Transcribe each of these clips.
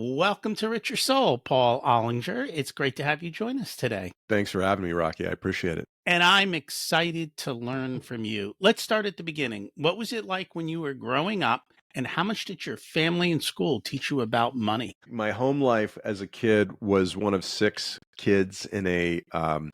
Welcome to Richer Soul, Paul Ollinger. It's great to have you join us today. Thanks for having me, Rocky. I appreciate it. And I'm excited to learn from you. Let's start at the beginning. What was it like when you were growing up, and how much did your family and school teach you about money? My home life as a kid was one of six kids in a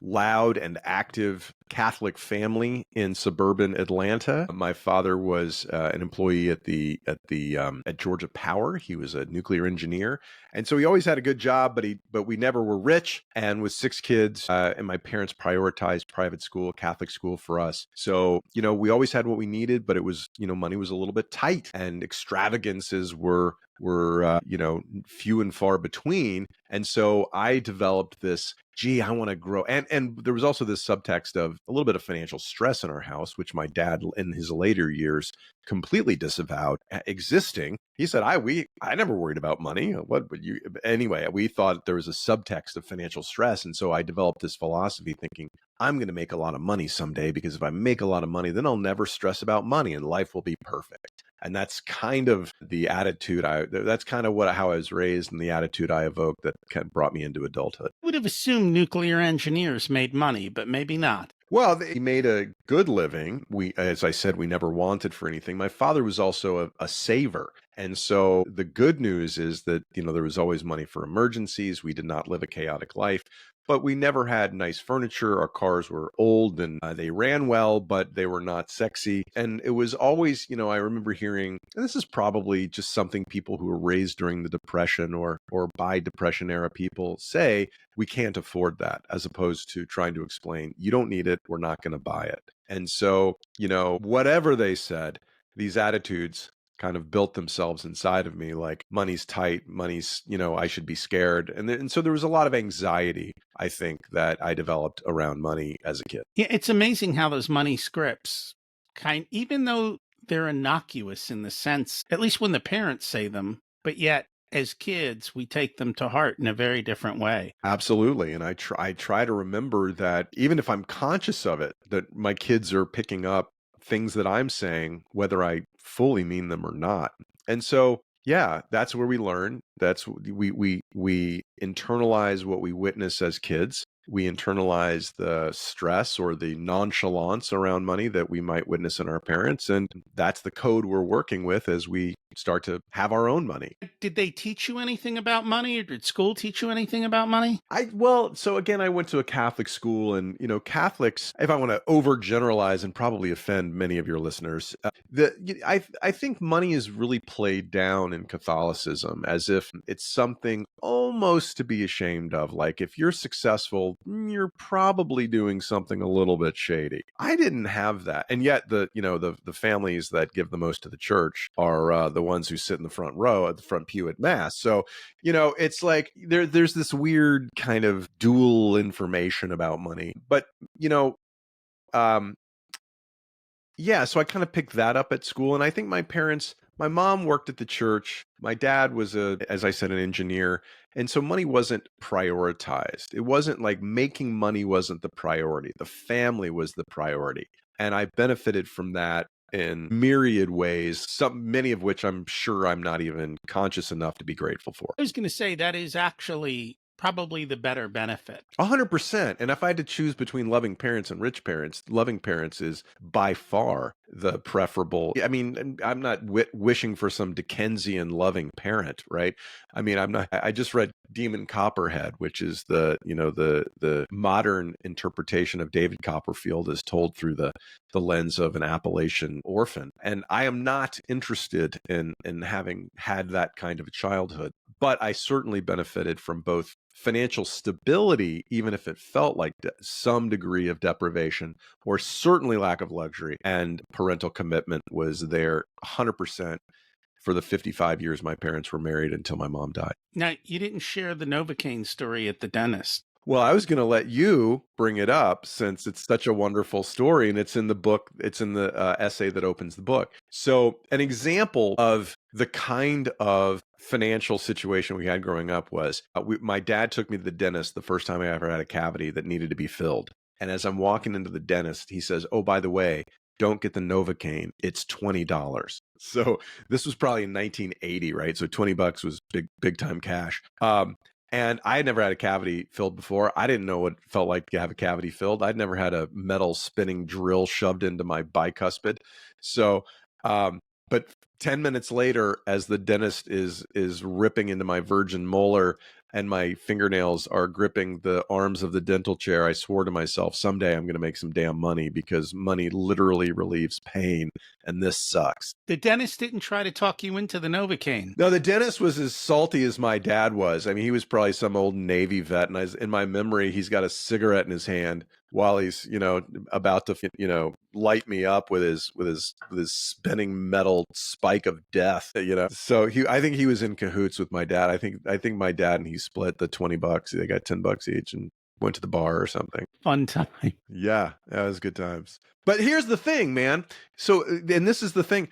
loud and active Catholic family in suburban Atlanta. My father was an employee at Georgia Power. He was a nuclear engineer, and so he always had a good job. But we never were rich. And with six kids, and my parents prioritized private school, Catholic school for us. So we always had what we needed, but it was money was a little bit tight, and extravagances were few and far between. And so I developed this, I want to grow. And there was also this subtext of a little bit of financial stress in our house, which my dad in his later years completely disavowed existing. He said, I never worried about money. What would you, anyway, we thought there was a subtext of financial stress. And so I developed this philosophy thinking, I'm going to make a lot of money someday, because if I make a lot of money, then I'll never stress about money and life will be perfect. And that's kind of the attitude that's kind of how I was raised, and the attitude I evoked that kind of brought me into adulthood. I would have assumed nuclear engineers made money, but maybe not. Well, he made a good living. As I said, we never wanted for anything. My father was also a saver. And so the good news is that, there was always money for emergencies. We did not live a chaotic life, but we never had nice furniture. Our cars were old, and they ran well, but they were not sexy. And it was always, I remember hearing, and this is probably just something people who were raised during the Depression or by Depression era people say, we can't afford that, as opposed to trying to explain, you don't need it, we're not going to buy it. And so, whatever they said, these attitudes kind of built themselves inside of me, like money's tight, I should be scared. And so there was a lot of anxiety, I think, that I developed around money as a kid. Yeah, it's amazing how those money scripts even though they're innocuous in the sense, at least when the parents say them, but yet as kids, we take them to heart in a very different way. Absolutely. And I try to remember that, even if I'm conscious of it, that my kids are picking up things that I'm saying, whether I fully mean them or not. And so, yeah, that's where we learn. That's we internalize what we witness as kids. We internalize the stress or the nonchalance around money that we might witness in our parents. And that's the code we're working with as we start to have our own money. Did they teach you anything about money, or did school teach you anything about money? So again, I went to a Catholic school, and Catholics, if I want to overgeneralize and probably offend many of your listeners, I think money is really played down in Catholicism as if it's something almost to be ashamed of. Like, if you're successful, you're probably doing something a little bit shady. I didn't have that, and yet the families that give the most to the church are the ones who sit in the front row at the front pew at Mass. So it's like there's this weird kind of dual information about money. But so I kind of picked that up at school, and I think my mom worked at the church. My dad was as I said, an engineer. And so money wasn't prioritized. It wasn't like making money wasn't the priority. The family was the priority. And I benefited from that in myriad ways, many of which I'm sure I'm not even conscious enough to be grateful for. I was going to say that is actually probably the better benefit. 100%. And if I had to choose between loving parents and rich parents, loving parents is by far the preferable. I mean, I'm not wishing for some Dickensian loving parent, right? I mean, I just read Demon Copperhead, which is the modern interpretation of David Copperfield as told through the lens of an Appalachian orphan. And I am not interested in having had that kind of a childhood, but I certainly benefited from both financial stability, even if it felt like some degree of deprivation, or certainly lack of luxury, and parental commitment was there 100% for the 55 years my parents were married until my mom died. Now, you didn't share the Novocaine story at the dentist. Well, I was going to let you bring it up since it's such a wonderful story, and it's in the book. It's in the essay that opens the book. So an example of the kind of financial situation we had growing up was my dad took me to the dentist the first time I ever had a cavity that needed to be filled. And as I'm walking into the dentist, he says, "Oh, by the way, don't get the Novocaine. It's $20. So this was probably in 1980, right? So $20 was big time cash. And I had never had a cavity filled before. I didn't know what it felt like to have a cavity filled. I'd never had a metal spinning drill shoved into my bicuspid. So, but 10 minutes later, as the dentist is ripping into my virgin molar and my fingernails are gripping the arms of the dental chair, I swore to myself, someday I'm going to make some damn money, because money literally relieves pain, and this sucks. The dentist didn't try to talk you into the Novocaine. No, the dentist was as salty as my dad was. I mean, he was probably some old Navy vet, and in my memory, he's got a cigarette in his hand while he's, about to, light me up with his spinning metal spike of death. So I think he was in cahoots with my dad. I think my dad and he split the $20. They got $10 each and went to the bar or something. Fun time. Yeah, that was good times. But here's the thing, man. So, and this is the thing.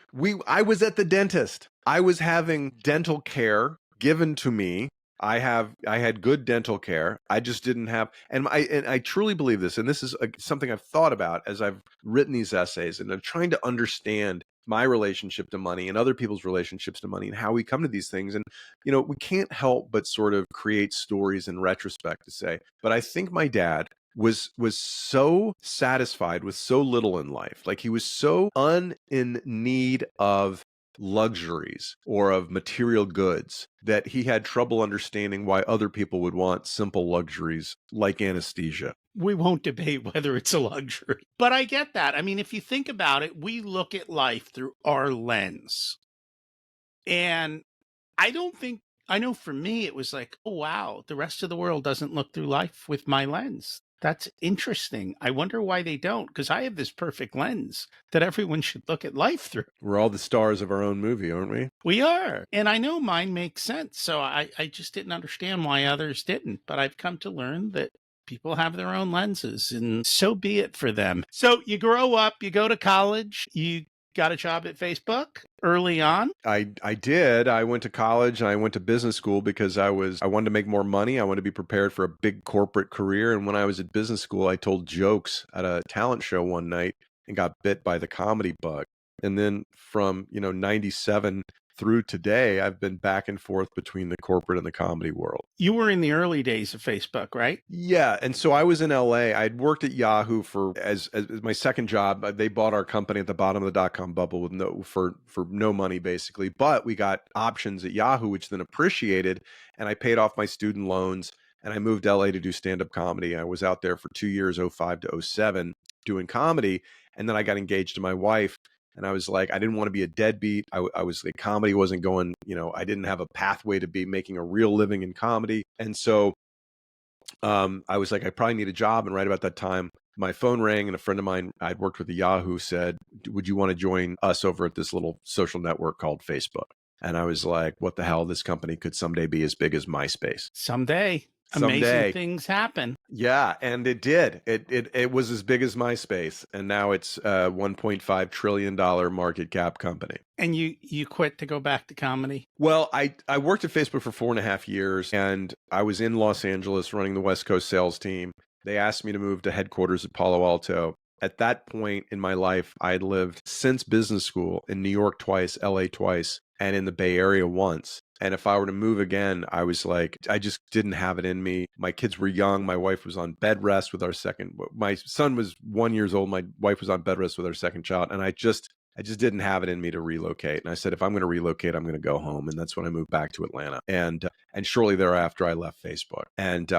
I was at the dentist. I was having dental care given to me. I had good dental care. I just didn't have, and I truly believe this, and this is something I've thought about as I've written these essays, and I'm trying to understand my relationship to money and other people's relationships to money and how we come to these things. And, we can't help but sort of create stories in retrospect to say, but I think my dad was so satisfied with so little in life. Like, he was so in need of luxuries or of material goods that he had trouble understanding why other people would want simple luxuries like anesthesia. We won't debate whether it's a luxury, but I get that. I mean, if you think about it, we look at life through our lens. And I know for me, it was like, oh, wow, the rest of the world doesn't look through life with my lens. That's interesting. I wonder why they don't, because I have this perfect lens that everyone should look at life through. We're all the stars of our own movie, aren't we? We are. And I know mine makes sense. So I just didn't understand why others didn't. But I've come to learn that people have their own lenses, and so be it for them. So you grow up, you go to college, you got a job at Facebook early on. I did. I went to college and I went to business school because I wanted to make more money. I wanted to be prepared for a big corporate career. And when I was at business school, I told jokes at a talent show one night and got bit by the comedy bug. And then from, 97 through today, I've been back and forth between the corporate and the comedy world. You were in the early days of Facebook, right? Yeah. And so I was in LA. I'd worked at Yahoo as my second job. They bought our company at the bottom of the dot-com bubble with for no money, basically. But we got options at Yahoo, which then appreciated. And I paid off my student loans and I moved to LA to do stand-up comedy. I was out there for 2 years, 05 to 07, doing comedy. And then I got engaged to my wife. And I was like, I didn't want to be a deadbeat. I was like, comedy wasn't going, I didn't have a pathway to be making a real living in comedy. And so I was like, I probably need a job. And right about that time, my phone rang and a friend of mine I'd worked with at Yahoo said, would you want to join us over at this little social network called Facebook? And I was like, what the hell? This company could someday be as big as MySpace. Someday. Amazing things happen. Yeah, and it did. It was as big as MySpace, and now it's a $1.5 trillion market cap company. And you quit to go back to comedy? Well, I worked at Facebook for 4.5 years, and I was in Los Angeles running the West Coast sales team. They asked me to move to headquarters at Palo Alto. At that point in my life, I had lived since business school in New York twice, LA twice, and in the Bay Area once. And if I were to move again, I was like, I just didn't have it in me. My kids were young. My wife was on bed rest with my son was 1 year old. My wife was on bed rest with our second child. And I just didn't have it in me to relocate. And I said, if I'm going to relocate, I'm going to go home. And that's when I moved back to Atlanta. And shortly thereafter, I left Facebook. And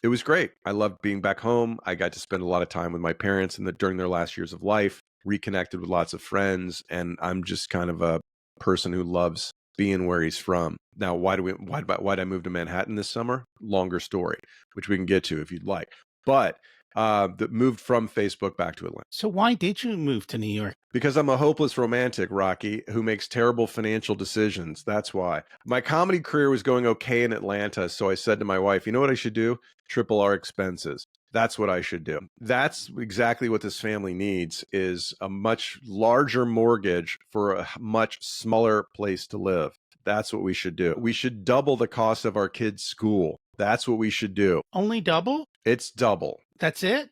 it was great. I loved being back home. I got to spend a lot of time with my parents during their last years of life, reconnected with lots of friends. And I'm just kind of a person who loves being where he's from. Now, why'd I move to Manhattan this summer? Longer story, which we can get to if you'd like. But that moved from Facebook back to Atlanta. So why did you move to New York? Because I'm a hopeless romantic, Rocky, who makes terrible financial decisions. That's why. My comedy career was going okay in Atlanta, so I said to my wife, you know what I should do? Triple our expenses. That's what I should do. That's exactly what this family needs, is a much larger mortgage for a much smaller place to live. That's what we should do. We should double the cost of our kids' school. That's what we should do. Only double? It's double. That's it?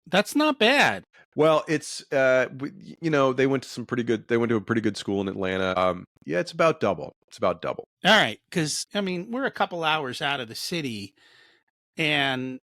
That's not bad. Well, it's they went to a pretty good school in Atlanta. Yeah, it's about double. It's about double. All right, because I mean, we're a couple hours out of the city, and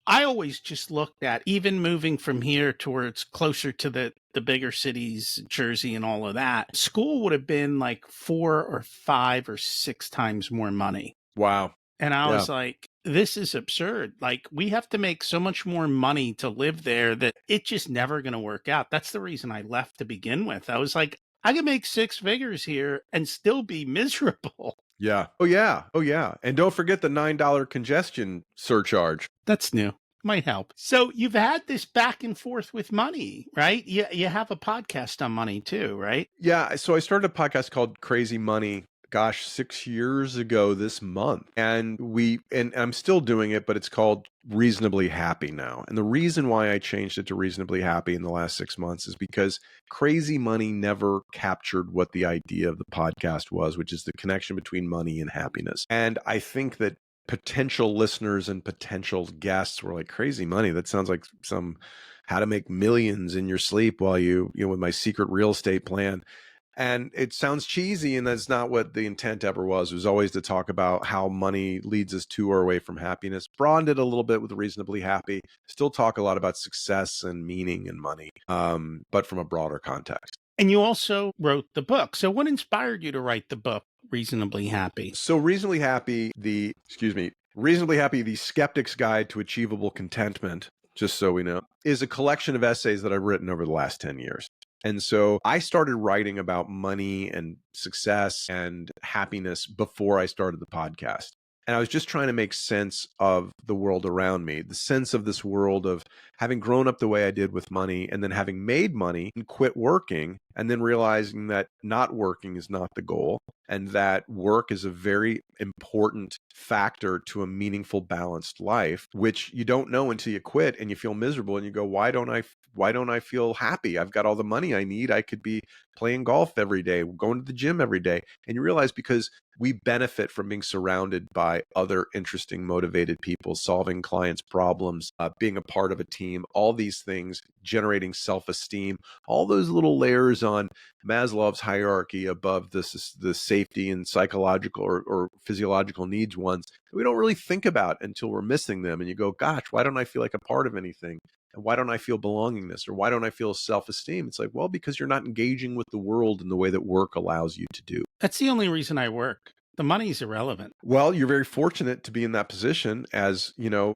I always just looked at even moving from here towards closer to the bigger cities, Jersey and all of that. School would have been like 4 or 5 or 6 times more money. Wow. And I Yeah. was like, this is absurd. Like, we have to make so much more money to live there that it's just never going to work out. That's the reason I left to begin with. I was like, I could make 6 figures here and still be miserable. Yeah. Oh yeah. Oh yeah. And don't forget the $9 congestion surcharge. That's new. Might help. So you've had this back and forth with money, right? You have a podcast on money too, right? Yeah, so I started a podcast called Crazy Money, gosh, 6 years ago this month. And I'm still doing it, but it's called Reasonably Happy now. And the reason why I changed it to Reasonably Happy in the last 6 months is because Crazy Money never captured what the idea of the podcast was, which is the connection between money and happiness. And I think that potential listeners and potential guests were like, Crazy Money, that sounds like some how to make millions in your sleep while with my secret real estate plan. And it sounds cheesy, and that's not what the intent ever was. It was always to talk about how money leads us to or away from happiness. Broadened it a little bit with Reasonably Happy. Still talk a lot about success and meaning and money, but from a broader context. And you also wrote the book. So what inspired you to write the book, Reasonably Happy? So Reasonably Happy, Reasonably Happy, the Skeptic's Guide to Achievable Contentment, just so we know, is a collection of essays that I've written over the last 10 years. And so I started writing about money and success and happiness before I started the podcast. And I was just trying to make sense of the world around me, the sense of this world of having grown up the way I did with money and then having made money and quit working and then realizing that not working is not the goal and that work is a very important factor to a meaningful, balanced life, which you don't know until you quit and you feel miserable and you go, why don't I feel happy? I've got all the money I need. I could be playing golf every day, going to the gym every day. And you realize because we benefit from being surrounded by other interesting, motivated people, solving clients' problems, being a part of a team, all these things, generating self-esteem, all those little layers on Maslow's hierarchy above the safety and psychological or physiological needs ones that we don't really think about until we're missing them. And you go, gosh, why don't I feel like a part of anything? And why don't I feel belongingness? Or why don't I feel self-esteem? It's like, well, because you're not engaging with the world in the way that work allows you to do. That's the only reason I work. The money's irrelevant. Well, you're very fortunate to be in that position. As you know,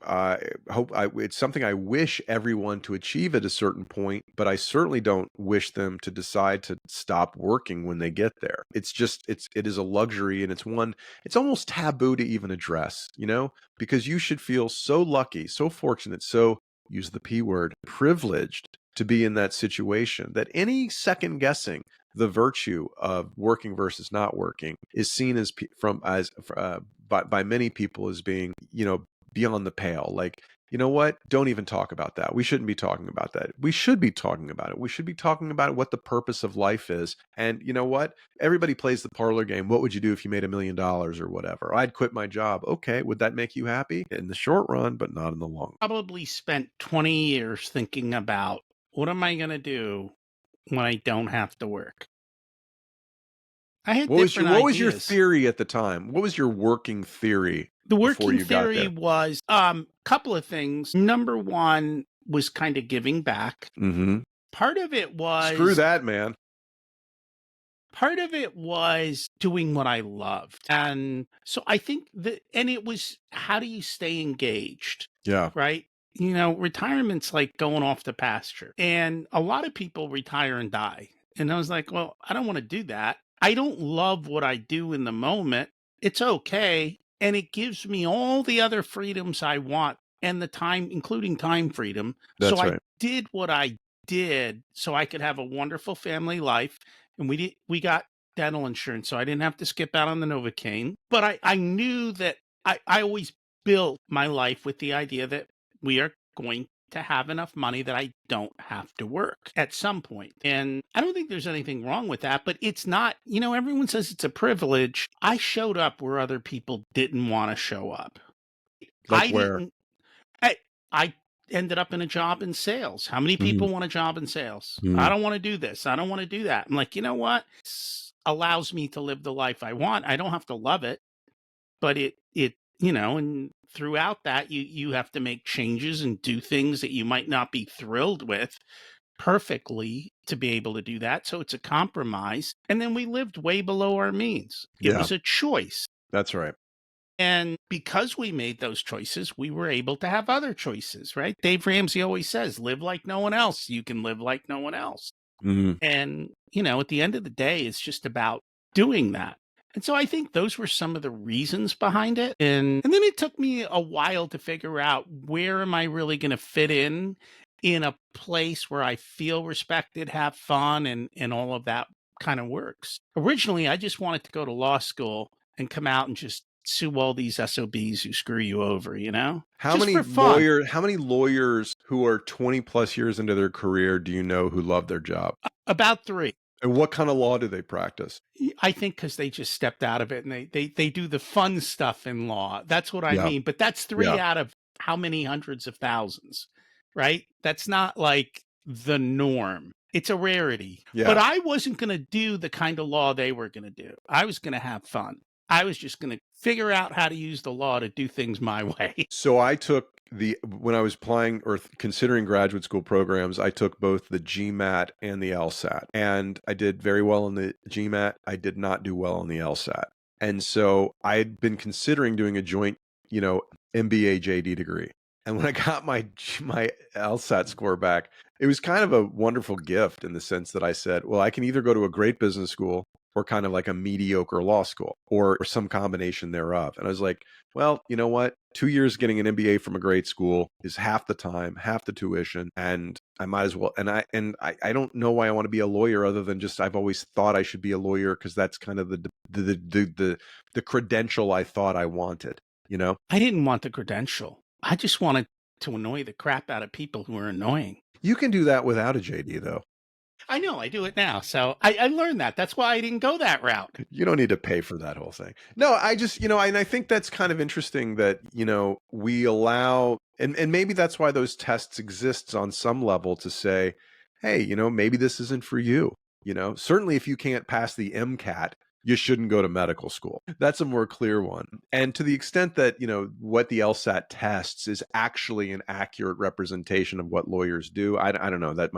it's something I wish everyone to achieve at a certain point, but I certainly don't wish them to decide to stop working when they get there. It is a luxury, and it's almost taboo to even address, because you should feel so lucky, so fortunate, so use the P word, privileged to be in that situation that any second guessing the virtue of working versus not working is seen as by many people as being, beyond the pale. Like, you know what? Don't even talk about that. We shouldn't be talking about that. We should be talking about it. We should be talking about what the purpose of life is. And you know what? Everybody plays the parlor game. What would you do if you made $1 million or whatever? I'd quit my job. Okay. Would that make you happy? In the short run, but not in the long. Probably spent 20 years thinking about what am I going to do when I don't have to work. I had different What was your ideas. theory at the time? What was your working theory? The before working you got theory there? was couple of things. Number one was kind of giving back. Mm-hmm. Part of it was Screw that, man. Part of it was doing what I loved. And so I think and it was, how do you stay engaged? Yeah. Right? Retirement's like going off the pasture. And a lot of people retire and die. And I was like, well, I don't want to do that. I don't love what I do in the moment. It's okay. And it gives me all the other freedoms I want and the time, including time freedom. That's So I right. did what I did so I could have a wonderful family life. And we got dental insurance, so I didn't have to skip out on the Novocaine. But I knew that I always built my life with the idea that we are going to have enough money that I don't have to work at some point. And I don't think there's anything wrong with that, but it's not, everyone says it's a privilege. I showed up where other people didn't want to show up. Like I where? didn't, I ended up in a job in sales. How many Mhm. people want a job in sales? I Mhm. don't want to do this. I don't want to do that. I'm like, you know what? This allows me to live the life I want. I don't have to love it, but and throughout that you have to make changes and do things that you might not be thrilled with perfectly to be able to do that. So it's a compromise. And then we lived way below our means. It Yeah, was a choice. that's right. And because we made those choices, we were able to have other choices, right? Dave Ramsey always says, live like no one else. You can live like no one else. Mhm. And, at the end of the day, it's just about doing that. And so I think those were some of the reasons behind it. And then it took me a while to figure out, where am I really going to fit in a place where I feel respected, have fun, and all of that kind of works. Originally, I just wanted to go to law school and come out and just sue all these SOBs who screw you over, just for fun. How many lawyers who are 20 plus years into their career do you know who love their job? About three. And what kind of law do they practice? I think because they just stepped out of it and they do the fun stuff in law. That's what I Yeah. mean. But that's three Yeah. out of how many hundreds of thousands, right? That's not like the norm. It's a rarity. But Yeah. I wasn't going to do the kind of law they were going to do. I was going to have fun. I was just going to figure out how to use the law to do things my way. So I took when I was applying or considering graduate school programs, I took both the GMAT and the LSAT. And I did very well on the GMAT. I did not do well on the LSAT. And so I had been considering doing a joint, MBA JD degree. And when I got my LSAT score back, it was kind of a wonderful gift in the sense that I said, well, I can either go to a great business school or kind of like a mediocre law school or some combination thereof. And I was like, well, you know what? 2 years getting an MBA from a great school is half the time, half the tuition, and I might as well. And I don't know why I want to be a lawyer other than just I've always thought I should be a lawyer because that's kind of the credential I thought I wanted. You know, I didn't want the credential. I just wanted to annoy the crap out of people who were annoying. you can do that without a JD though. I know, I do it now. So I learned that. That's why I didn't go that route. You don't need to pay for that whole thing. No, I just, and I think that's kind of interesting that, we allow, and maybe that's why those tests exist on some level to say, hey, maybe this isn't for you. Certainly if you can't pass the MCAT, you shouldn't go to medical school. That's a more clear one. And to the extent that, what the LSAT tests is actually an accurate representation of what lawyers do, I don't know. That's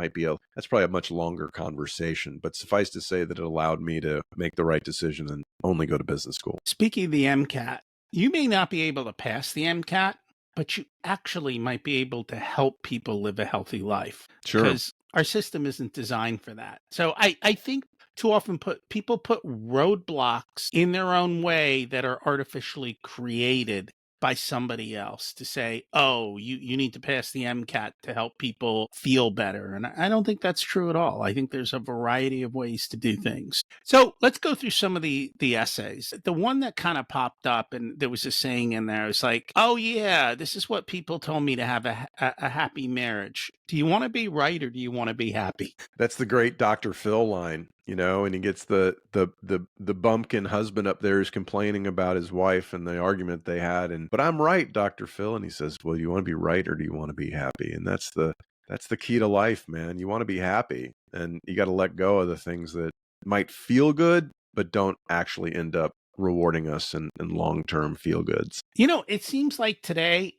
probably a much longer conversation. But suffice to say that it allowed me to make the right decision and only go to business school. Speaking of the MCAT, you may not be able to pass the MCAT, but you actually might be able to help people live a healthy life Sure. because our system isn't designed for that. So I think too often people put roadblocks in their own way that are artificially created by somebody else to say, oh, you need to pass the MCAT to help people feel better. And I don't think that's true at all. I think there's a variety of ways to do things. So let's go through some of the essays. The one that kind of popped up and there was a saying in there, it's like, oh yeah, this is what people told me to have a happy marriage. Do you want to be right or do you want to be happy? That's the great Dr. Phil line, and he gets the bumpkin husband up there who's complaining about his wife and the argument they had. But I'm right, Dr. Phil. And he says, well, do you want to be right or do you want to be happy? And that's the key to life, man. You want to be happy and you got to let go of the things that might feel good, but don't actually end up rewarding us in long-term feel goods. It seems like today,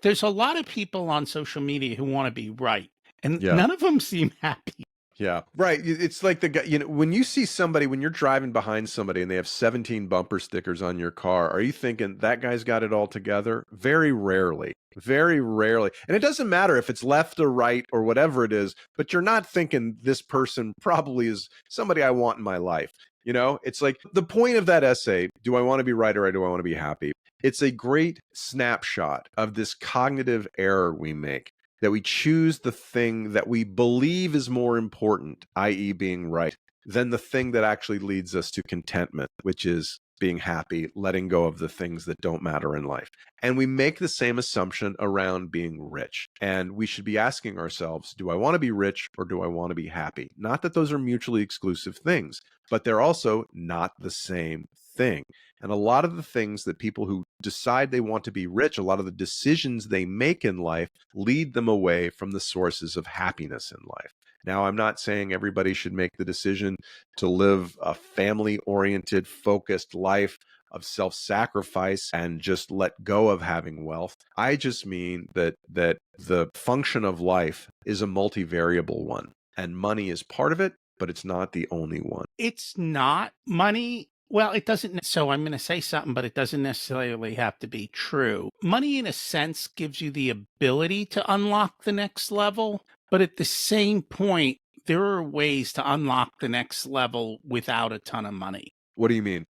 there's a lot of people on social media who want to be right. And Yeah. none of them seem happy. Yeah, right. It's like the guy, when you see somebody, when you're driving behind somebody and they have 17 bumper stickers on your car, are you thinking that guy's got it all together? Very rarely. Very rarely. And it doesn't matter if it's left or right or whatever it is, but you're not thinking this person probably is somebody I want in my life. It's like the point of that essay, do I want to be right or do I want to be happy? It's a great snapshot of this cognitive error we make, that we choose the thing that we believe is more important, i.e. being right, than the thing that actually leads us to contentment, which is being happy, letting go of the things that don't matter in life. And we make the same assumption around being rich. And we should be asking ourselves, do I want to be rich or do I want to be happy? Not that those are mutually exclusive things, but they're also not the same thing. And a lot of the things that people who decide they want to be rich, a lot of the decisions they make in life lead them away from the sources of happiness in life. Now, I'm not saying everybody should make the decision to live a family-oriented, focused life of self-sacrifice and just let go of having wealth. I just mean that the function of life is a multivariable one, and money is part of it, but it's not the only one. It's not money. Well, it doesn't. So I'm going to say something, but it doesn't necessarily have to be true. Money, in a sense, gives you the ability to unlock the next level. But at the same point, there are ways to unlock the next level without a ton of money. What do you mean?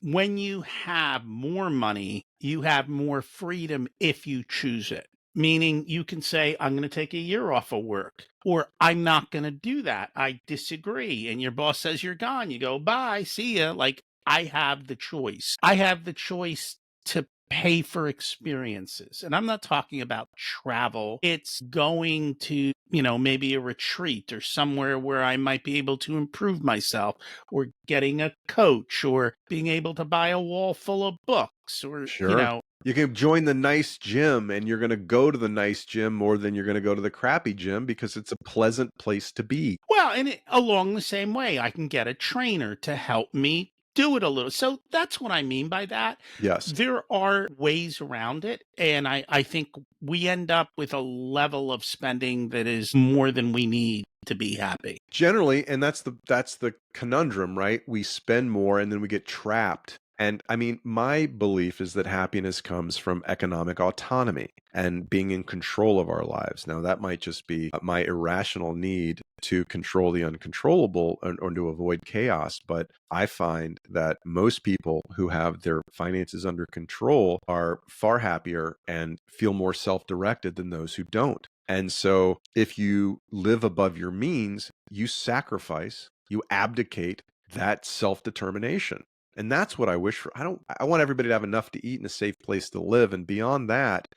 When you have more money, you have more freedom if you choose it. Meaning you can say, I'm going to take a year off of work, or I'm not going to do that. I disagree. And your boss says you're gone. You go, bye, see ya. Like, I have the choice. I have the choice to pay for experiences. And I'm not talking about travel. It's going to, maybe a retreat or somewhere where I might be able to improve myself, or getting a coach, or being able to buy a wall full of books, or, Sure. You can join the nice gym, and you're going to go to the nice gym more than you're going to go to the crappy gym because it's a pleasant place to be. well, and along the same way, I can get a trainer to help me do it a little. So that's what I mean by that. Yes. There are ways around it. And I think we end up with a level of spending that is more than we need to be happy. Generally, and that's the conundrum, right? We spend more and then we get trapped. And I mean, my belief is that happiness comes from economic autonomy and being in control of our lives. Now, that might just be my irrational need to control the uncontrollable or to avoid chaos. But I find that most people who have their finances under control are far happier and feel more self-directed than those who don't. And so if you live above your means, you sacrifice, you abdicate that self-determination. And that's what I wish for. I want everybody to have enough to eat and a safe place to live. And beyond that,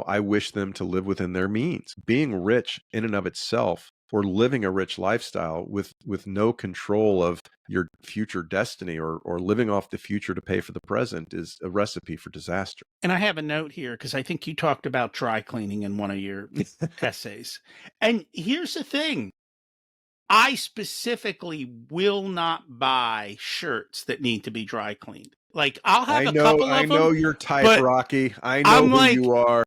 I wish them to live within their means. Being rich in and of itself, or living a rich lifestyle with no control of your future destiny, or living off the future to pay for the present, is a recipe for disaster. And I have a note here because I think you talked about dry cleaning in one of your essays. And here's the thing. I specifically will not buy shirts that need to be dry cleaned. Like, I'll have a couple I of know them, your type, but Rocky. I know I'm who like, you are.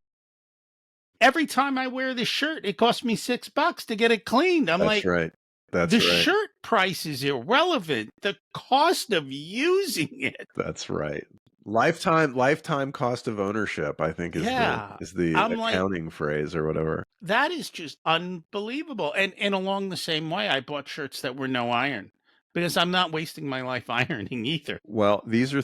every time I wear this shirt, it costs me $6 to get it cleaned. I'm That's like, right. That's the right. shirt price is irrelevant. The cost of using it. That's right. Lifetime cost of ownership, I think, is the Yeah. is the I'm like, accounting phrase or whatever. that is just unbelievable. And along the same way, I bought shirts that were no iron because I'm not wasting my life ironing either. Well, these are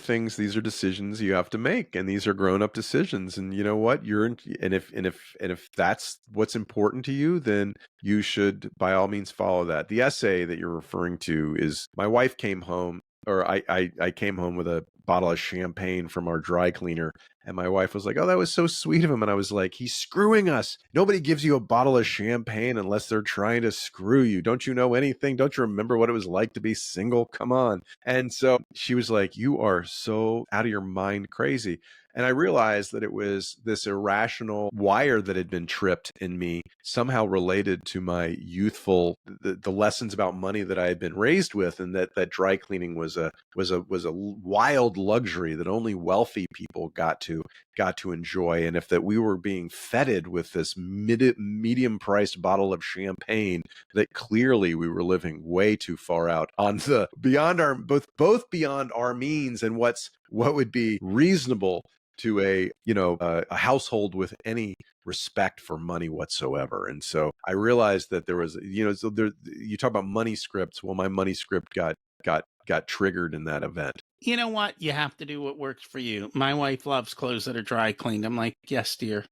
decisions you have to make, and these are grown-up decisions. And you know what? And if that's what's important to you, then you should by all means follow that. The essay that you're referring to is my wife came home, or I came home with a bottle of champagne from our dry cleaner. And my wife was like, "Oh, that was so sweet of him." And I was like, "He's screwing us. Nobody gives you a bottle of champagne unless they're trying to screw you. Don't you know anything? Don't you remember what it was like to be single? Come on." And so she was like, "You are so out of your mind crazy." And I realized that it was this irrational wire that had been tripped in me, somehow related to my the lessons about money that I had been raised with, and that dry cleaning was a wild luxury that only wealthy people got to enjoy. And if that we were being feted with this medium priced bottle of champagne, that clearly we were living way too far out on the beyond our both beyond our means and what would be reasonable to a household with any respect for money whatsoever. And so I realized that there was, so there, you talk about money scripts. Well, my money script got triggered in that event. You know what? You have to do what works for you. My wife loves clothes that are dry cleaned. I'm like, yes, dear.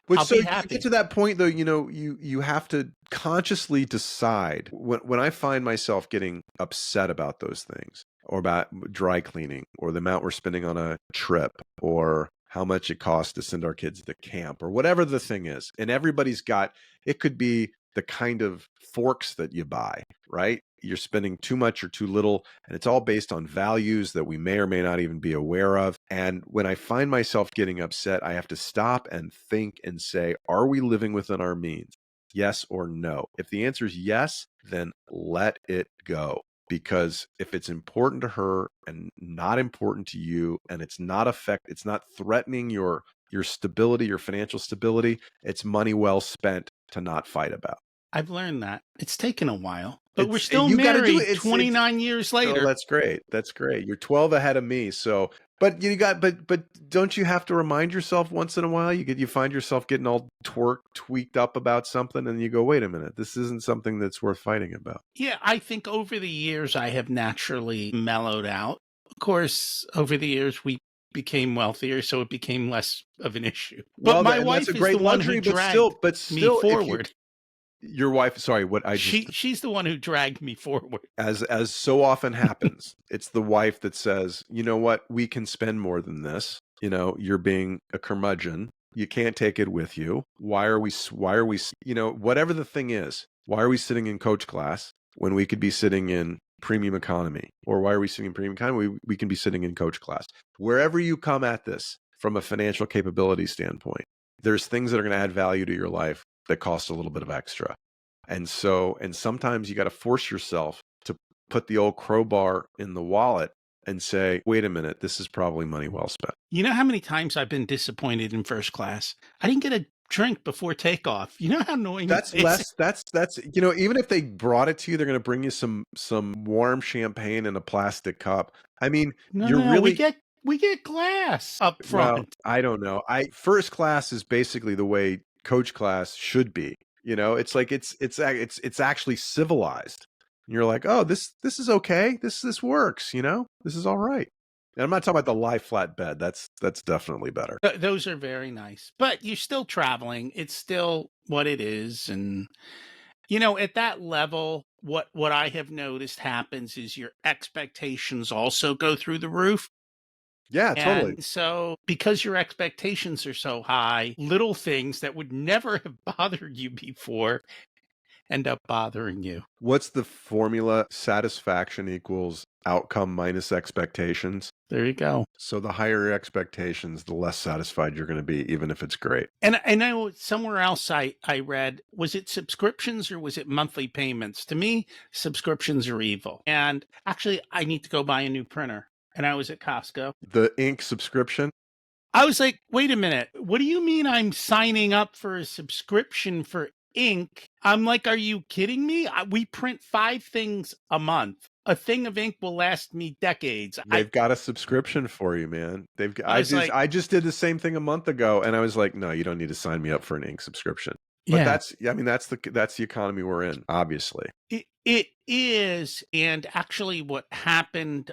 Which, I'll so be to get happy. to that point though, you have to consciously decide. When I find myself getting upset about those things, or about dry cleaning, or the amount we're spending on a trip, or how much it costs to send our kids to camp, or whatever the thing is, and everybody's got, it could be the kind of forks that you buy, right? You're spending too much or too little, and it's all based on values that we may or may not even be aware of. And when I find myself getting upset, I have to stop and think and say, are we living within our means? Yes or no? If the answer is yes, then let it go. Because if it's important to her and not important to you, and it's not threatening your stability, your financial stability, it's money well spent to not fight about. I've learned that. It's taken a while, but we're still You got to do it. married 29 years Oh, later. that's great. That's great. You're 12 ahead of me. So, but don't you have to remind yourself once in a while? You find yourself getting all tweaked up about something, and you go, wait a minute, this isn't something that's worth fighting about. Yeah, I think over the years I have naturally mellowed out. Of course, over the years we became wealthier, so it became less of an issue. But Well, my and that's a wife is the great one who luxury, dragged but me still, if forward. your wife, sorry, what I just She's the one who dragged me forward. as so often happens, it's the wife that says, you know what, we can spend more than this. You're being a curmudgeon. You can't take it with you. Why are we, whatever the thing is, why are we sitting in coach class when we could be sitting in premium economy? Or why are we sitting in premium economy? We can be sitting in coach class. Wherever you come at this from a financial capability standpoint, there's things that are going to add value to your life that cost a little bit of extra. And sometimes you got to force yourself to put the old crowbar in the wallet and say, wait a minute, this is probably money well spent. You know how many times I've been disappointed in first class? I didn't get a drink before takeoff. You know how annoying That's it is? that's even if they brought it to you, they're going to bring you some warm champagne in a plastic cup. I mean, you're No, we really, get glass up well, front. I don't know. First class is basically the way coach class should be. It's like it's actually civilized. And you're like, oh, this is okay. This works. This is all right. And I'm not talking about the lie flat bed. That's definitely better. Those are very nice. But you're still traveling. It's still what it is. And at that level, what I have noticed happens is your expectations also go through the roof. Yeah, totally. And so because your expectations are so high, little things that would never have bothered you before end up bothering you. What's the formula? Satisfaction equals outcome minus expectations. There you go. So the higher your expectations, the less satisfied you're going to be, even if it's great. And I know somewhere else I read, was it subscriptions or was it monthly payments? To me, subscriptions are evil. And actually, I need to go buy a new printer. And I was at Costco. The ink subscription? I was like, wait a minute. What do you mean I'm signing up for a subscription for ink? I'm like, are you kidding me? We print 5 things a month. A thing of ink will last me decades. They've got a subscription for you, man. I was like, I just did the same thing a month ago, and I was like, no, you don't need to sign me up for an ink subscription. But yeah, that's the economy we're in, obviously. it is. And actually, what happened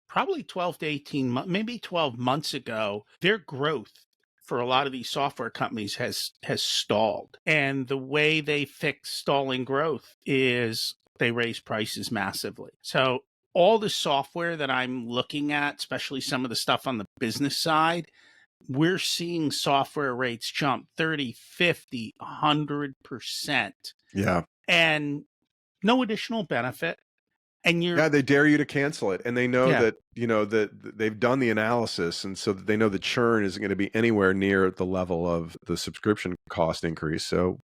probably 12 to 18 months, maybe 12 months ago, their growth for a lot of these software companies has stalled. And the way they fix stalling growth is they raise prices massively. So all the software that I'm looking at, especially some of the stuff on the business side, we're seeing software rates jump 30, 50, 100%. Yeah. And no additional benefit. And Yeah, they dare you to cancel it, and they know yeah. that that they've done the analysis, and so they know the churn isn't going to be anywhere near the level of the subscription cost increase. So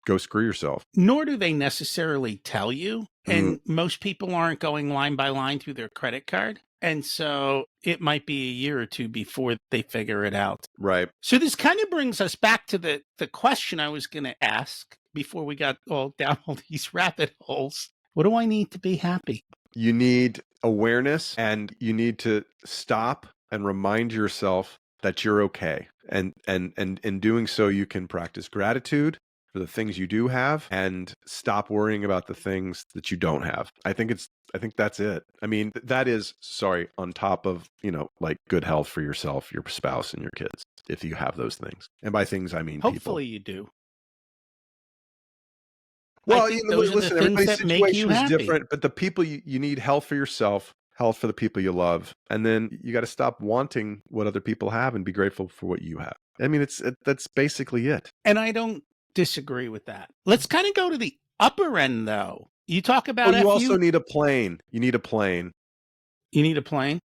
go screw yourself. Nor do they necessarily tell you. Mm, And most people aren't going line by line through their credit card. And so it might be a year or two before they figure it out. right. So this kind of brings us back to the question I was going to ask before we got all down all these rabbit holes. What do I need to be happy? You need awareness, and you need to stop and remind yourself that you're okay. And in doing so, you can practice gratitude for the things you do have and stop worrying about the things that you don't have. I think that's it. I mean, that is, on top of, like good health for yourself, your spouse, and your kids, if you have those things. And by things, I mean people. Hopefully you do. Well, I think those are the listen, things everybody's that make you situation is happy. different, but the people you need health for yourself, health for the people you love, and then you got to stop wanting what other people have and be grateful for what you have. I mean, that's basically it. And I don't disagree with that. Let's kind of go to the upper end, though. You talk Oh, about you also FU. need a plane. You need a plane. You need a plane.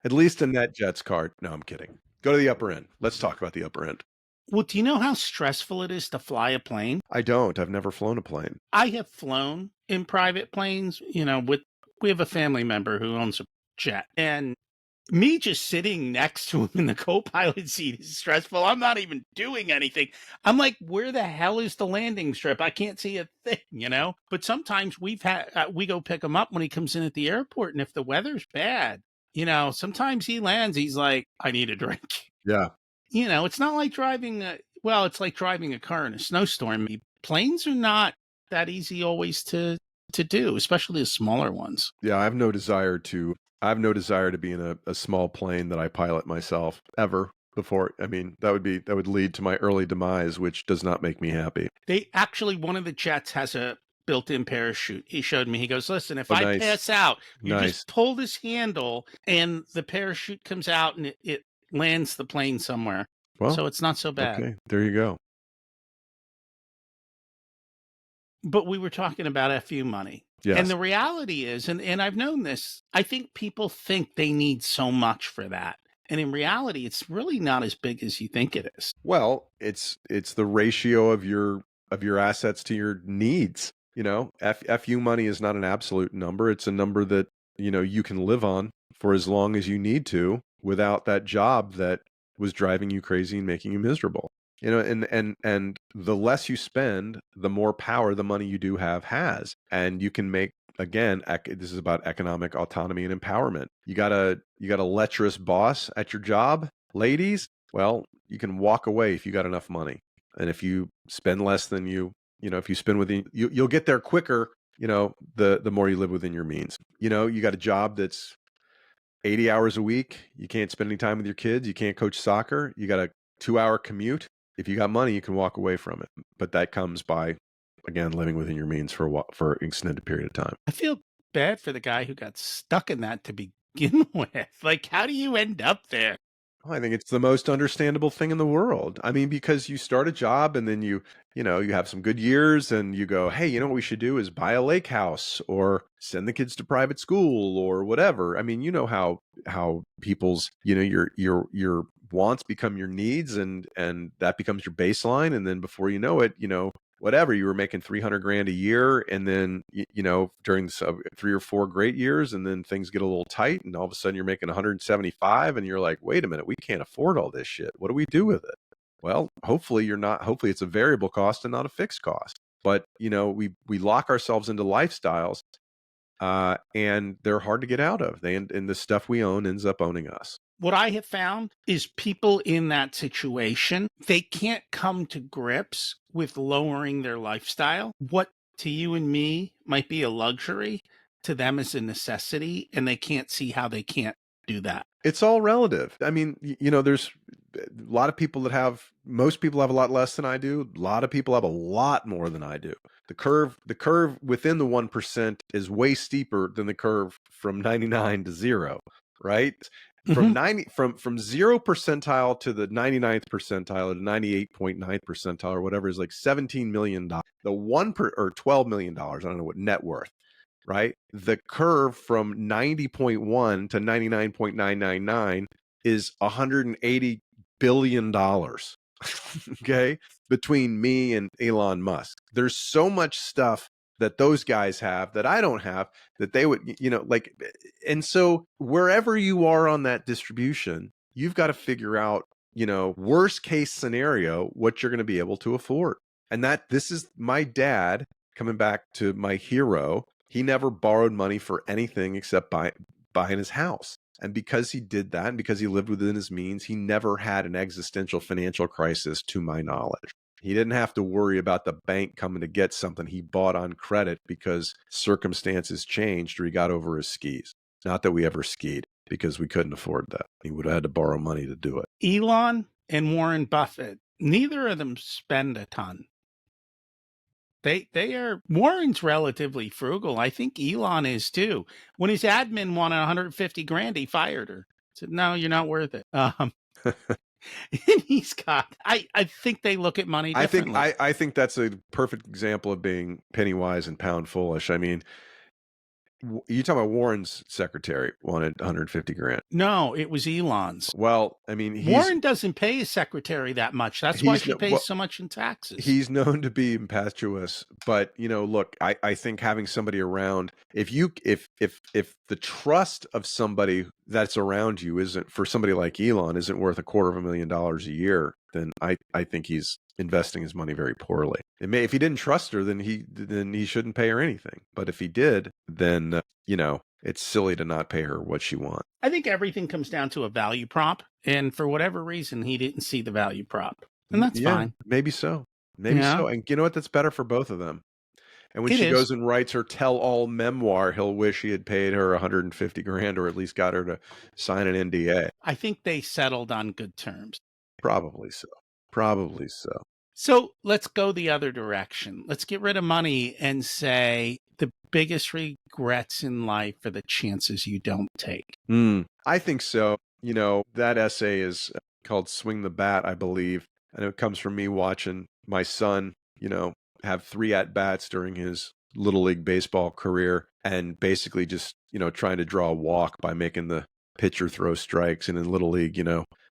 At least a NetJets card. No, I'm kidding. Go to the upper end. Let's talk about the upper end. Well, do you know how stressful it is to fly a plane? I don't. I've never flown a plane. I have flown in private planes, we have a family member who owns a jet, and me just sitting next to him in the co-pilot seat is stressful. I'm not even doing anything. I'm like, where the hell is the landing strip? I can't see a thing. But sometimes we go pick him up when he comes in at the airport, and if the weather's bad, sometimes he lands. He's like, I need a drink. Yeah. It's not like driving. It's like driving a car in a snowstorm. Planes are not that easy always to do, especially the smaller ones. Yeah. I have no desire to be in a small plane that I pilot myself ever before. I mean, that would lead to my early demise, which does not make me happy. They actually, one of the jets has a built-in parachute. He showed me. He goes, listen, if Oh, I nice. pass out, you Nice. just pull this handle and the parachute comes out and it lands the plane somewhere. Well, so it's not so bad. Okay. There you go. But we were talking about FU money. Yes. And the reality is, and I've known this, I think people think they need so much for that. And in reality, it's really not as big as you think it is. Well, it's the ratio of your assets to your needs. FU money is not an absolute number. It's a number that, you can live on for as long as you need to without that job that was driving you crazy and making you miserable. And the less you spend, the more power the money you do have has. And you can make, again, this is about economic autonomy and empowerment. You got a lecherous boss at your job, ladies. Well, you can walk away if you got enough money. And if you spend less than if you spend within, you'll get there quicker, the more you live within your means. You got a job that's 80 hours a week. You can't spend any time with your kids. You can't coach soccer. You got a 2-hour commute. If you got money, you can walk away from it. But that comes by, again, living within your means for an extended period of time. I feel bad for the guy who got stuck in that to begin with. Like, how do you end up there? I think it's the most understandable thing in the world. I mean, because you start a job and then you have some good years and you go, hey, what we should do is buy a lake house or send the kids to private school or whatever. I mean, how people's, your wants become your needs and that becomes your baseline. And then before you know it, whatever, you were making 300 grand a year. And then, during the 3 or 4 great years, and then things get a little tight and all of a sudden you're making 175 and you're like, wait a minute, we can't afford all this shit. What do we do with it? Well, hopefully it's a variable cost and not a fixed cost. But, we lock ourselves into lifestyles and they're hard to get out of. And the stuff we own ends up owning us. What I have found is people in that situation, they can't come to grips with lowering their lifestyle. What to you and me might be a luxury, to them is a necessity, and they can't see how they can't do that. It's all relative. I mean, there's a lot of people most people have a lot less than I do. A lot of people have a lot more than I do. The curve within the 1% is way steeper than the curve from 99 to 0, right? From 0 percentile to the 99th percentile or the 98.9th percentile or whatever is like $17 million. The or $12 million, I don't know what net worth, right? The curve from 90.1 to 99.999 is $180 billion. Okay, between me and Elon Musk, there's so much stuff that those guys have that I don't have, that they would, and so wherever you are on that distribution, you've got to figure out, worst case scenario, what you're going to be able to afford. And this is my dad, coming back to my hero. He never borrowed money for anything except buying his house. And because he did that and because he lived within his means, he never had an existential financial crisis to my knowledge. He didn't have to worry about the bank coming to get something he bought on credit because circumstances changed or he got over his skis. Not that we ever skied, because we couldn't afford that. He would have had to borrow money to do it. Elon and Warren Buffett, neither of them spend a ton. Warren's relatively frugal. I think Elon is too. When his admin wanted 150 grand, he fired her. Said, no, you're not worth it. And he's got I think they look at money I think differently. I think that's a perfect example of being penny wise and pound foolish. I mean, you talking about Warren's secretary wanted 150 grand. No, it was Elon's. Well, I mean, Warren doesn't pay his secretary that much. That's why he's she no, pays well, so much in taxes. he's known to be impetuous, but look, I think having somebody around, if the trust of somebody that's around you isn't, for somebody like Elon, isn't worth $250,000 a year, then I think he's investing his money very poorly. If he didn't trust her, then he shouldn't pay her anything. But if he did, then it's silly to not pay her what she wants. I think everything comes down to a value prop, and for whatever reason, he didn't see the value prop, and that's Yeah, fine. maybe so. Maybe Yeah, so. And you know what? That's better for both of them. And when it she is. goes and writes her tell-all memoir, he'll wish he had paid her 150 grand, or at least got her to sign an NDA. I think they settled on good terms. Probably so. Probably so. So let's go the other direction. Let's get rid of money and say the biggest regrets in life are the chances you don't take. I think so. That essay is called Swing the Bat, I believe. And it comes from me watching my son, have 3 at-bats during his Little League baseball career, and basically just, trying to draw a walk by making the pitcher throw strikes. And in Little League,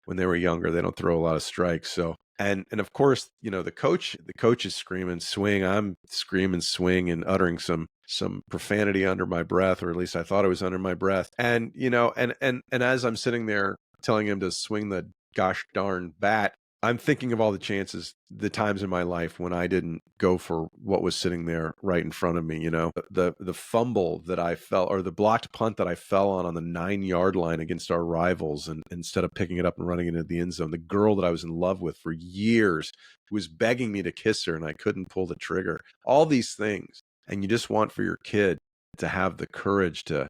when they were younger, they don't throw a lot of strikes. So, and of course, the coach is screaming swing. I'm screaming swing and uttering some profanity under my breath, or at least I thought it was under my breath. And and as I'm sitting there telling him to swing the gosh darn bat, I'm thinking of all the times in my life when I didn't go for what was sitting there right in front of me. The fumble that I fell, or the blocked punt that I fell on the 9-yard line against our rivals, and instead of picking it up and running into the end zone, the girl that I was in love with for years was begging me to kiss her, and I couldn't pull the trigger. All these things, and you just want for your kid to have the courage to,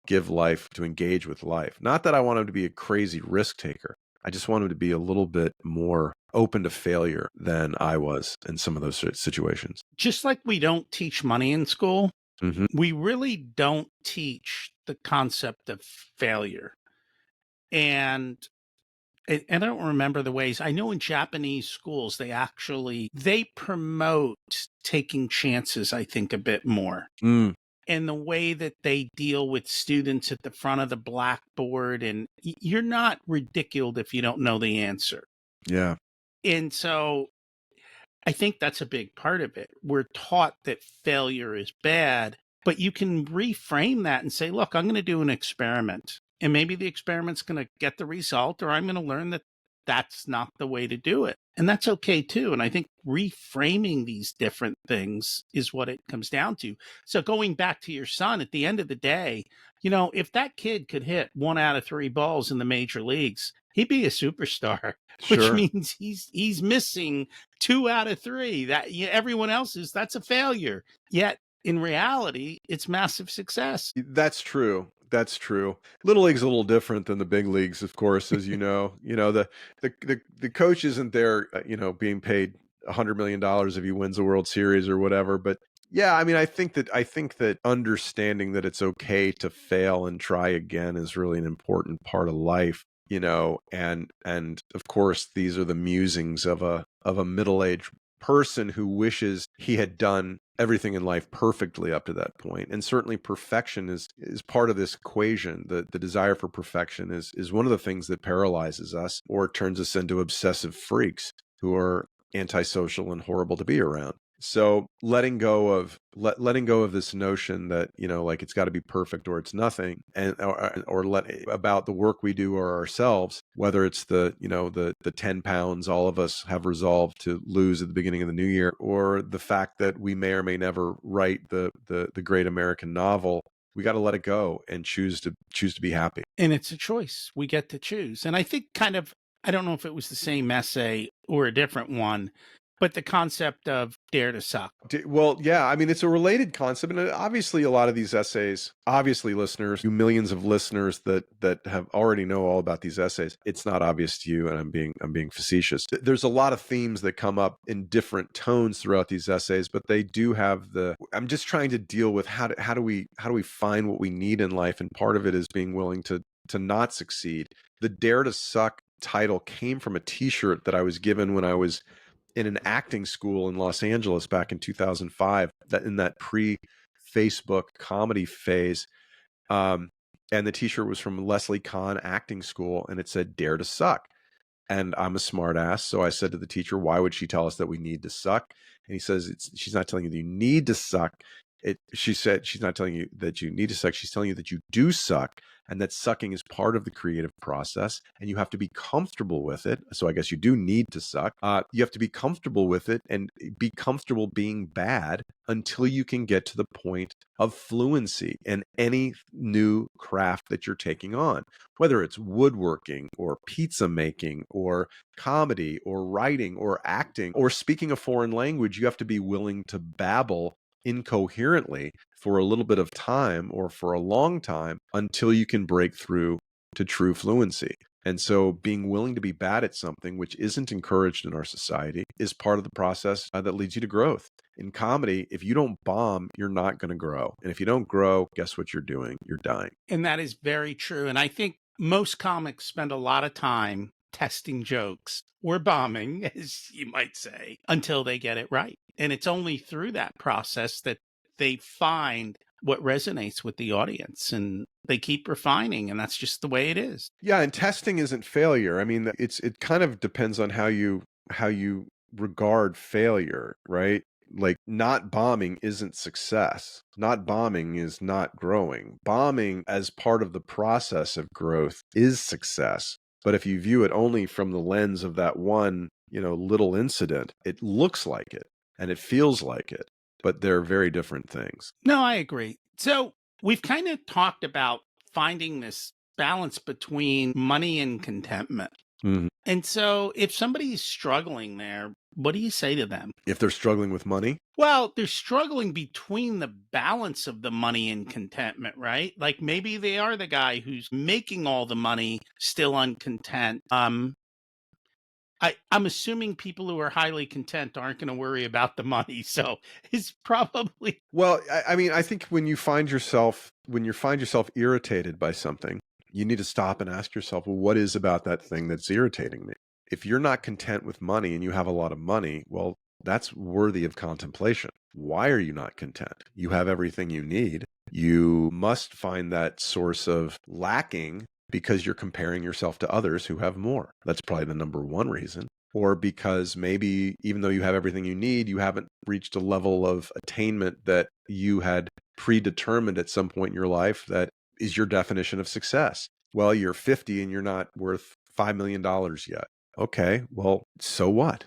give life, to engage with life. Not that I want him to be a crazy risk taker. I just want him to be a little bit more open to failure than I was in some of those situations. Just like we don't teach money in school, Hmm. we really don't teach the concept of failure. And I don't remember the ways. I know in Japanese schools they promote taking chances, I think, a bit more. Mm, And the way that they deal with students at the front of the blackboard, and you're not ridiculed if you don't know the answer. yeah, And so I think that's a big part of it. We're taught that failure is bad, but you can reframe that and say, look, I'm going to do an experiment. And maybe the experiment's going to get the result, or I'm going to learn that that's not the way to do it. And that's okay too. And I think reframing these different things is what it comes down to. So going back to your son, at the end of the day, if that kid could hit 1 out of 3 balls in the major leagues, he'd be a superstar, which sure. means he's missing 2 out of 3. That everyone else's, that's a failure. Yet in reality, it's massive success. That's true. That's true. Little league's a little different than the big leagues, of course, as you know. The coach isn't there, being paid $100 million if he wins the World Series or whatever. But yeah, I mean, I think that understanding that it's okay to fail and try again is really an important part of life. And of course, these are the musings of a middle-aged person who wishes he had done everything in life perfectly up to that point. And certainly perfection is part of this equation. The desire for perfection is one of the things that paralyzes us or turns us into obsessive freaks who are antisocial and horrible to be around. So letting go of this notion that, like it's got to be perfect or it's nothing, and or let about the work we do or ourselves, whether it's the 10 pounds all of us have resolved to lose at the beginning of the new year, or the fact that we may or may never write the great American novel. We got to let it go and choose to be happy. And it's a choice. We get to choose. And I think I don't know if it was the same essay or a different one, but the concept of dare to suck. Well, yeah, I mean, it's a related concept. And obviously, a lot of these essays, obviously, listeners, you millions of listeners that have already know all about these essays, it's not obvious to you. And I'm being facetious. There's a lot of themes that come up in different tones throughout these essays, but they do have I'm just trying to deal with how do we find what we need in life. And part of it is being willing to not succeed. The dare to suck title came from a t-shirt that I was given when I was in an acting school in Los Angeles back in 2005, that in that pre-Facebook comedy phase. Um, and the t-shirt was from Leslie Kahn Acting School, and it said, "Dare to Suck." And I'm a smart ass. So I said to the teacher, "Why would she tell us that we need to suck?" And he says, she's not telling you that you need to suck. She said, she's not telling you that you need to suck. She's telling you that you do suck, and that sucking is part of the creative process, and you have to be comfortable with it. So I guess you do need to suck. You have to be comfortable with it and be comfortable being bad until you can get to the point of fluency in any new craft that you're taking on, whether it's woodworking or pizza making or comedy or writing or acting or speaking a foreign language. You have to be willing to babble incoherently for a little bit of time or for a long time until you can break through to true fluency. And so being willing to be bad at something, which isn't encouraged in our society, is part of the process that leads you to growth. In comedy, if you don't bomb, you're not going to grow. And if you don't grow, guess what you're doing? You're dying. And that is very true. And I think most comics spend a lot of time testing jokes or bombing, as you might say, until they get it right. And it's only through that process that they find what resonates with the audience, and they keep refining, and that's just the way it is. Yeah, and testing isn't failure. I mean, it kind of depends on how you regard failure, right? Like, not bombing isn't success. Not bombing is not growing. Bombing as part of the process of growth is success. But if you view it only from the lens of that one, little incident, it looks like it and it feels like it, but they're very different things. No, I agree. So we've kind of talked about finding this balance between money and contentment. Mhm. And so if somebody's struggling there, what do you say to them? If they're struggling with money, Well, they're struggling between the balance of the money and contentment, right? Like maybe they are the guy who's making all the money, still uncontent. I'm assuming people who are highly content aren't going to worry about the money. So it's probably well, I mean, I think when you find yourself irritated by something, you need to stop and ask yourself, well, what is about that thing that's irritating me? If you're not content with money and you have a lot of money, well, that's worthy of contemplation. Why are you not content? You have everything you need. You must find that source of lacking because you're comparing yourself to others who have more. That's probably the number one reason. Or because maybe even though you have everything you need, you haven't reached a level of attainment that you had predetermined at some point in your life that is your definition of success. Well, you're 50 and you're not worth $5 million yet. Okay, well, so what?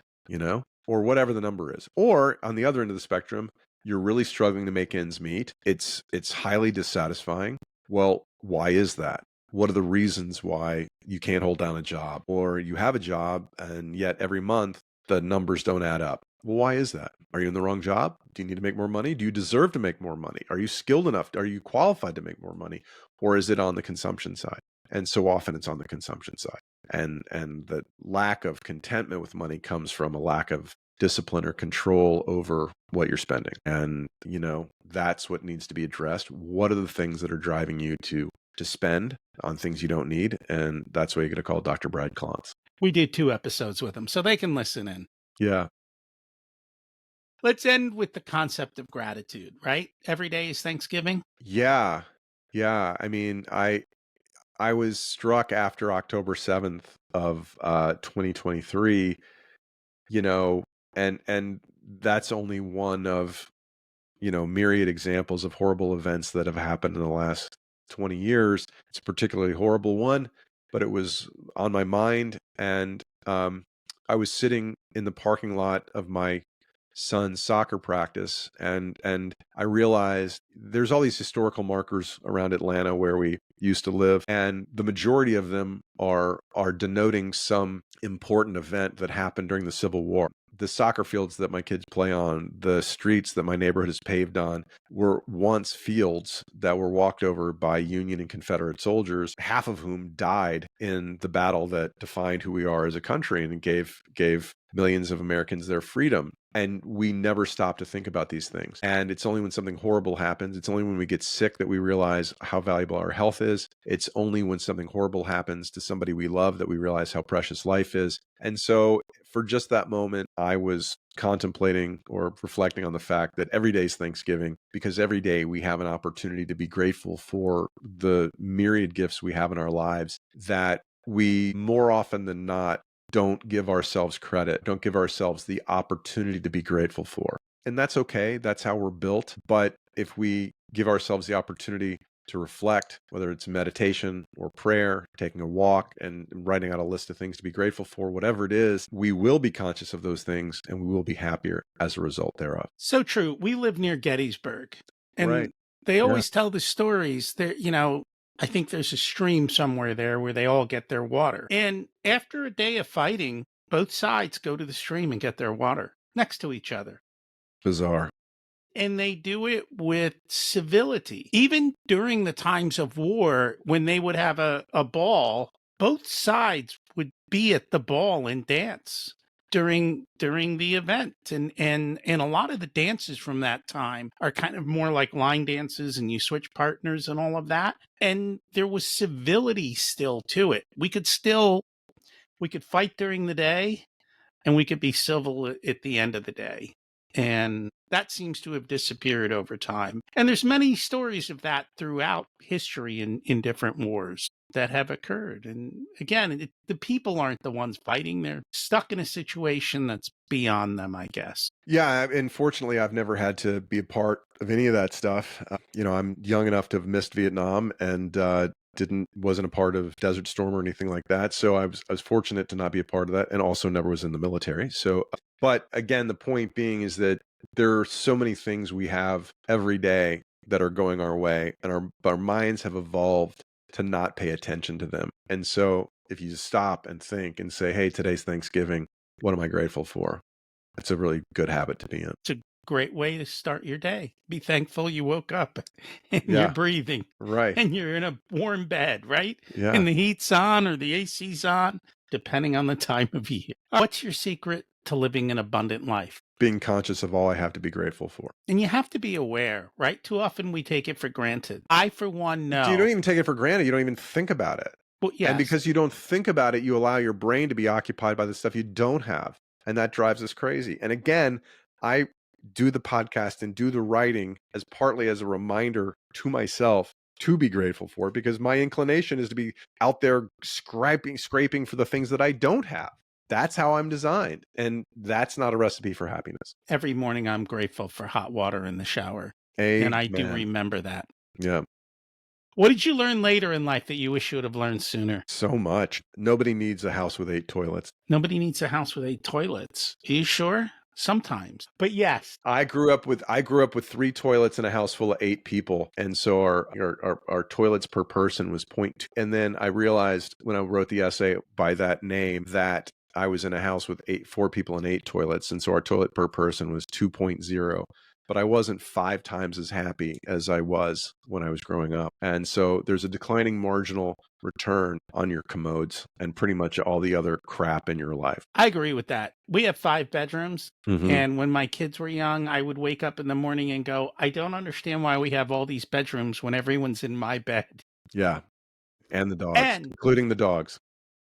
Or whatever the number is. Or on the other end of the spectrum, you're really struggling to make ends meet. It's highly dissatisfying. Well, why is that? What are the reasons why you can't hold down a job, or you have a job and yet every month the numbers don't add up? Well, why is that? Are you in the wrong job? Do you need to make more money? Do you deserve to make more money? Are you skilled enough? Are you qualified to make more money? Or is it on the consumption side? And so often it's on the consumption side. And the lack of contentment with money comes from a lack of discipline or control over what you're spending. And, that's what needs to be addressed. What are the things that are driving you to spend on things you don't need? And that's why you're going to call Dr. Brad Klontz. we did 2 episodes with them, so they can listen in. Yeah. Let's end with the concept of gratitude, right? Every day is Thanksgiving. Yeah. Yeah. I mean, I was struck after October 7th of 2023, and that's only one of, myriad examples of horrible events that have happened in the last 20 years. It's a particularly horrible one, but it was on my mind. And I was sitting in the parking lot of my son's soccer practice, and I realized there's all these historical markers around Atlanta where we used to live, and the majority of them are denoting some important event that happened during the Civil War. The soccer fields that my kids play on, the streets that my neighborhood is paved on, were once fields that were walked over by Union and Confederate soldiers, half of whom died in the battle that defined who we are as a country and gave millions of Americans their freedom. And we never stop to think about these things. And it's only when something horrible happens, it's only when we get sick that we realize how valuable our health is. It's only when something horrible happens to somebody we love that we realize how precious life is. And so for just that moment, I was contemplating or reflecting on the fact that every day is Thanksgiving, because every day we have an opportunity to be grateful for the myriad gifts we have in our lives that we more often than not don't give ourselves credit, don't give ourselves the opportunity to be grateful for. And that's okay. That's how we're built. But if we give ourselves the opportunity to reflect, whether it's meditation or prayer, taking a walk and writing out a list of things to be grateful for, whatever it is, we will be conscious of those things and we will be happier as a result thereof. So true. We live near Gettysburg, Right. and they Yeah. always tell the stories there, I think there's a stream somewhere there where they all get their water. And after a day of fighting, both sides go to the stream and get their water next to each other. Bizarre. And they do it with civility. Even during the times of war, when they would have a ball, both sides would be at the ball and dance during the event. And a lot of the dances from that time are kind of more like line dances, and you switch partners and all of that. And there was civility still to it. We could fight during the day, and we could be civil at the end of the day. And that seems to have disappeared over time. And there's many stories of that throughout history in different wars that have occurred. And again, the people aren't the ones fighting. They're stuck in a situation that's beyond them, I guess. Yeah, and fortunately, I've never had to be a part of any of that stuff. I'm young enough to have missed Vietnam and wasn't a part of Desert Storm or anything like that. So I was fortunate to not be a part of that, and also never was in the military. So, but again, the point being is that there are so many things we have every day that are going our way, and our minds have evolved to not pay attention to them. And so if you stop and think and say, hey, today's Thanksgiving, what am I grateful for? It's a really good habit to be in. It's a great way to start your day. Be thankful you woke up and Yeah. you're breathing. Right. And you're in a warm bed, right? Yeah. And the heat's on or the AC's on, depending on the time of year. What's your secret to living an abundant life? Being conscious of all I have to be grateful for. And you have to be aware, right? Too often we take it for granted. I, for one, know. You don't even take it for granted. You don't even think about it. Well, yes. And because you don't think about it, you allow your brain to be occupied by the stuff you don't have. And that drives us crazy. And again, I do the podcast and do the writing as partly as a reminder to myself to be grateful for, because my inclination is to be out there scraping for the things that I don't have. That's how I'm designed. And that's not a recipe for happiness. Every morning I'm grateful for hot water in the shower. Amen. And I do remember that. Yeah. What did you learn later in life that you wish you would have learned sooner? So much. Nobody needs a house with 8 toilets. Nobody needs a house with 8 toilets. Are you sure? Sometimes. But yes. I grew up with 3 toilets in a house full of 8 people. And so our toilets per person was 0.2. And then I realized when I wrote the essay by that name that I was in a house with 4 people and 8 toilets. And so our toilet per person was 2.0. But I wasn't 5 times as happy as I was when I was growing up. And so there's a declining marginal return on your commodes and pretty much all the other crap in your life. I agree with that. We have 5 bedrooms. Mm-hmm. And when my kids were young, I would wake up in the morning and go, I don't understand why we have all these bedrooms when everyone's in my bed. Yeah. And the dogs, including the dogs.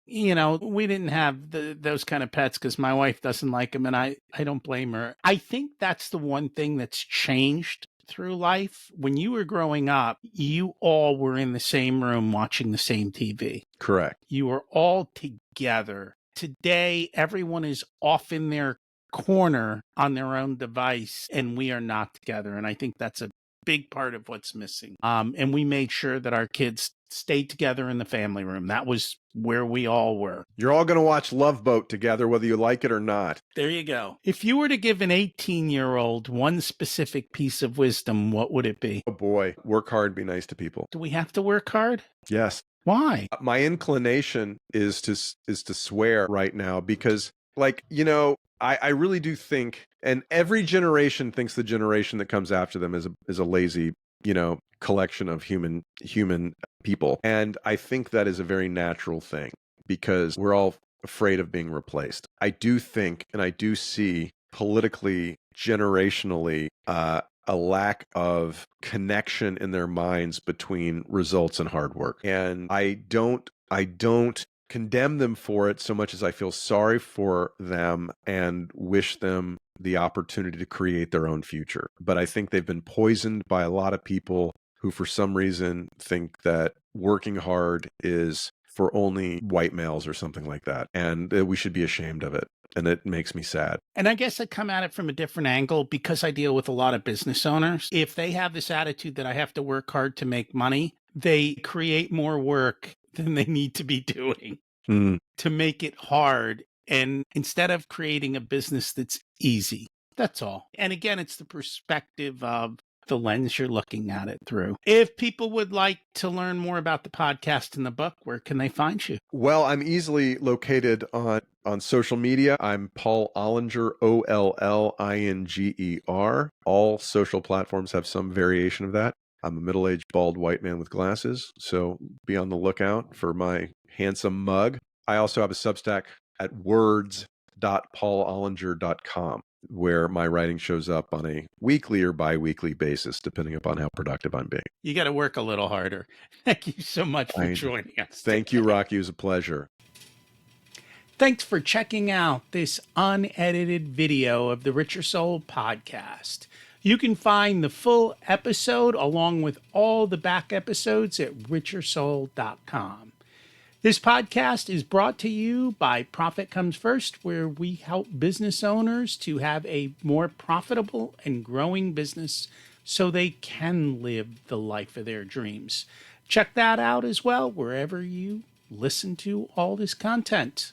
We didn't have those kind of pets because my wife doesn't like them, and I don't blame her. I think that's the one thing that's changed through life. When you were growing up, you all were in the same room watching the same TV. Correct. You were all together. Today, everyone is off in their corner on their own device, and we are not together. And I think that's a big part of what's missing. And we made sure that our kids stayed together in the family room. That was where we all were. You're all going to watch Love Boat together, whether you like it or not. There you go. If you were to give an 18-year-old one specific piece of wisdom, what would it be? Oh boy, work hard, be nice to people. Do we have to work hard? Yes. Why? My inclination is to swear right now because, I really do think, and every generation thinks the generation that comes after them is a lazy, collection of human people. And I think that is a very natural thing because we're all afraid of being replaced. I do think, and I do see politically, generationally, a lack of connection in their minds between results and hard work. And I don't condemn them for it so much as I feel sorry for them and wish them the opportunity to create their own future. But I think they've been poisoned by a lot of people who for some reason think that working hard is for only white males or something like that. And we should be ashamed of it. And it makes me sad. And I guess I come at it from a different angle because I deal with a lot of business owners. If they have this attitude that I have to work hard to make money, they create more work than they need to be doing to make it hard. And instead of creating a business that's easy, that's all. And again, it's the perspective of the lens you're looking at it through. If people would like to learn more about the podcast and the book, where can they find you? Well, I'm easily located on social media. I'm Paul Ollinger, Ollinger. All social platforms have some variation of that. I'm a middle-aged bald white man with glasses, so be on the lookout for my handsome mug. I also have a Substack at words.paulollinger.com, where my writing shows up on a weekly or bi-weekly basis, depending upon how productive I'm being. You got to work a little harder. Thank you so much for joining us. Thank you, Rocky. It was a pleasure. Thanks for checking out this unedited video of the Richer Soul podcast. You can find the full episode along with all the back episodes at richersoul.com. This podcast is brought to you by Profit Comes First, where we help business owners to have a more profitable and growing business so they can live the life of their dreams. Check that out as well wherever you listen to all this content.